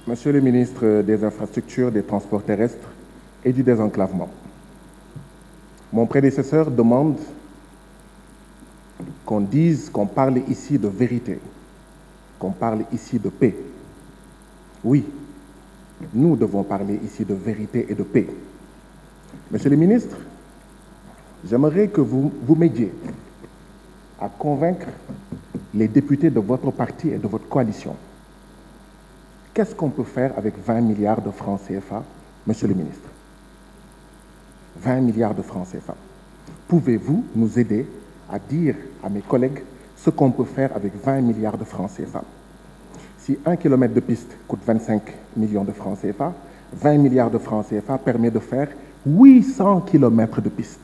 Monsieur le ministre des Infrastructures, des Transports terrestres et du désenclavement, mon prédécesseur demande qu'on parle ici de vérité, qu'on parle ici de paix. Oui, nous devons parler ici de vérité et de paix. Monsieur le ministre, j'aimerais que vous m'aidiez à convaincre les députés de votre parti et de votre coalition. Qu'est-ce qu'on peut faire avec 20 milliards de francs CFA, monsieur le ministre? 20 milliards de francs CFA. Pouvez-vous nous aider à dire à mes collègues ce qu'on peut faire avec 20 milliards de francs CFA? Si 1 kilomètre de piste coûte 25 millions de francs CFA, 20 milliards de francs CFA permet de faire 800 kilomètres de piste.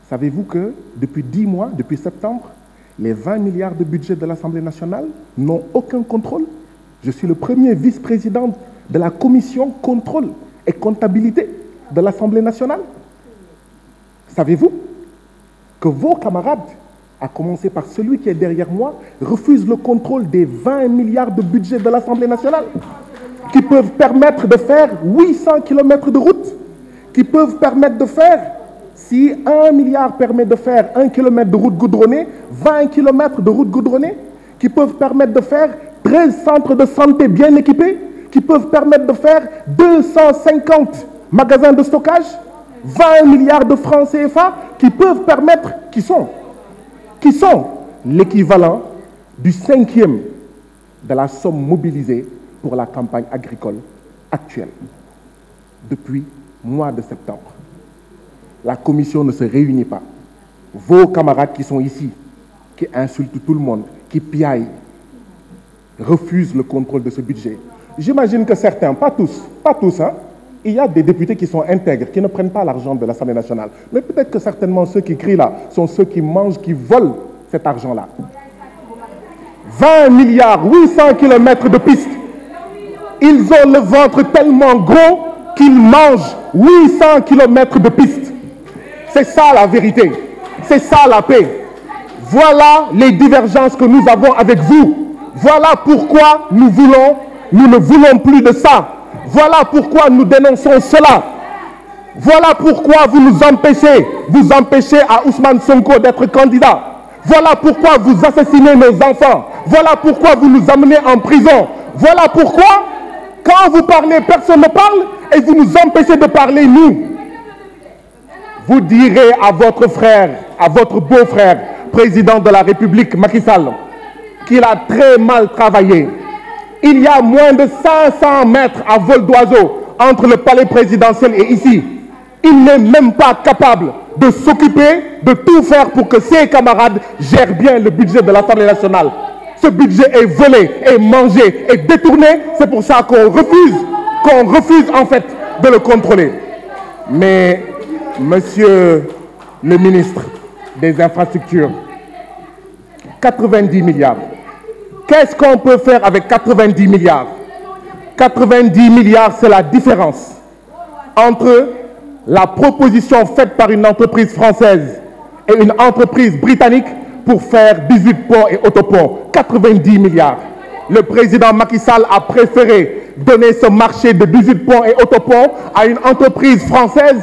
Savez-vous que depuis 10 mois, depuis septembre, les 20 milliards de budget de l'Assemblée nationale n'ont aucun contrôle? Je suis le premier vice-président de la commission contrôle et comptabilité de l'Assemblée nationale. Savez-vous que vos camarades, à commencer par celui qui est derrière moi, refusent le contrôle des 20 milliards de budget de l'Assemblée nationale, qui peuvent permettre de faire 800 kilomètres de route, qui peuvent permettre de faire, si 1 milliard permet de faire 1 kilomètre de route goudronnée, 20 kilomètres de route goudronnée, qui peuvent permettre de faire 13 centres de santé bien équipés, qui peuvent permettre de faire 250 magasins de stockage, 20 milliards de francs CFA, qui peuvent permettre, qui sont l'équivalent du 5e de la somme mobilisée pour la campagne agricole actuelle depuis mois de septembre. La commission ne se réunit pas. Vos camarades qui sont ici, qui insultent tout le monde, qui piaillent, refusent le contrôle de ce budget. J'imagine que certains, pas tous, hein, il y a des députés qui sont intègres, qui ne prennent pas l'argent de l'Assemblée nationale. Mais peut-être que certainement ceux qui crient là sont ceux qui mangent, qui volent cet argent-là. 20 milliards, 800 kilomètres de pistes. Ils ont le ventre tellement gros qu'ils mangent 800 kilomètres de pistes. C'est ça la vérité. C'est ça la paix. Voilà les divergences que nous avons avec vous. Voilà pourquoi nous ne voulons plus de ça. Voilà pourquoi nous dénonçons cela. Voilà pourquoi vous empêchez à Ousmane Sonko d'être candidat. Voilà pourquoi vous assassinez nos enfants. Voilà pourquoi vous nous amenez en prison. Voilà pourquoi, quand vous parlez, personne ne parle et vous nous empêchez de parler, nous. Vous direz à votre frère, à votre beau-frère, président de la République, Macky Sall, qu'il a très mal travaillé. Il y a moins de 500 mètres à vol d'oiseau entre le palais présidentiel et ici. Il n'est même pas capable de s'occuper, de tout faire pour que ses camarades gèrent bien le budget de l'Assemblée nationale. Ce budget est volé, est mangé, est détourné. C'est pour ça qu'on refuse en fait de le contrôler. Mais, monsieur le ministre des Infrastructures, 90 milliards. Qu'est-ce qu'on peut faire avec 90 milliards? 90 milliards, c'est la différence entre la proposition faite par une entreprise française et une entreprise britannique pour faire 18 ponts et autoponts. 90 milliards. Le président Macky Sall a préféré donner ce marché de 18 ponts et autoponts à une entreprise française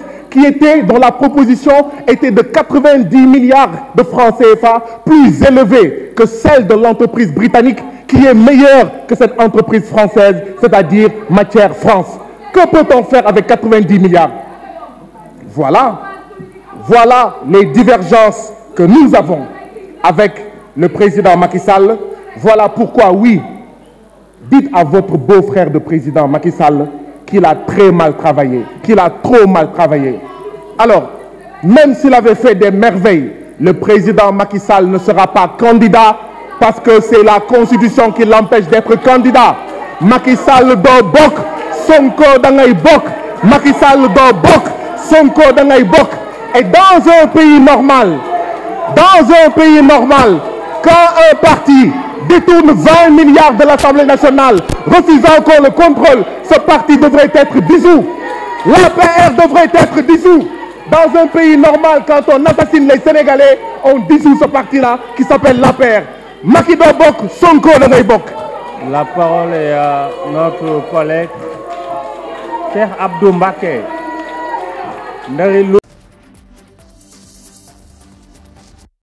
dont la proposition était de 90 milliards de francs CFA, plus élevée que celle de l'entreprise britannique, qui est meilleure que cette entreprise française, c'est-à-dire Matière France. Que peut-on faire avec 90 milliards? Voilà les divergences que nous avons avec le président Macky Sall. Voilà pourquoi, oui, dites à votre beau-frère de président Macky Sall qu'il a très mal travaillé, qu'il a trop mal travaillé. Alors, même s'il avait fait des merveilles, le président Macky Sall ne sera pas candidat parce que c'est la Constitution qui l'empêche d'être candidat. Macky Sall do bok, Sonko dangay bok. Macky Sall do bok, Sonko dangay bok. Et dans un pays normal, quand un parti détourne 20 milliards de l'Assemblée nationale, refusant encore le contrôle, ce parti devrait être dissous. L'APR devrait être dissous. Dans un pays normal, quand on assassine les Sénégalais, on dissout ce parti-là qui s'appelle l'APR. Macky doo bokk Sonko da ngay bokk. La parole est à notre collègue Cheikh Abdou Mbacké.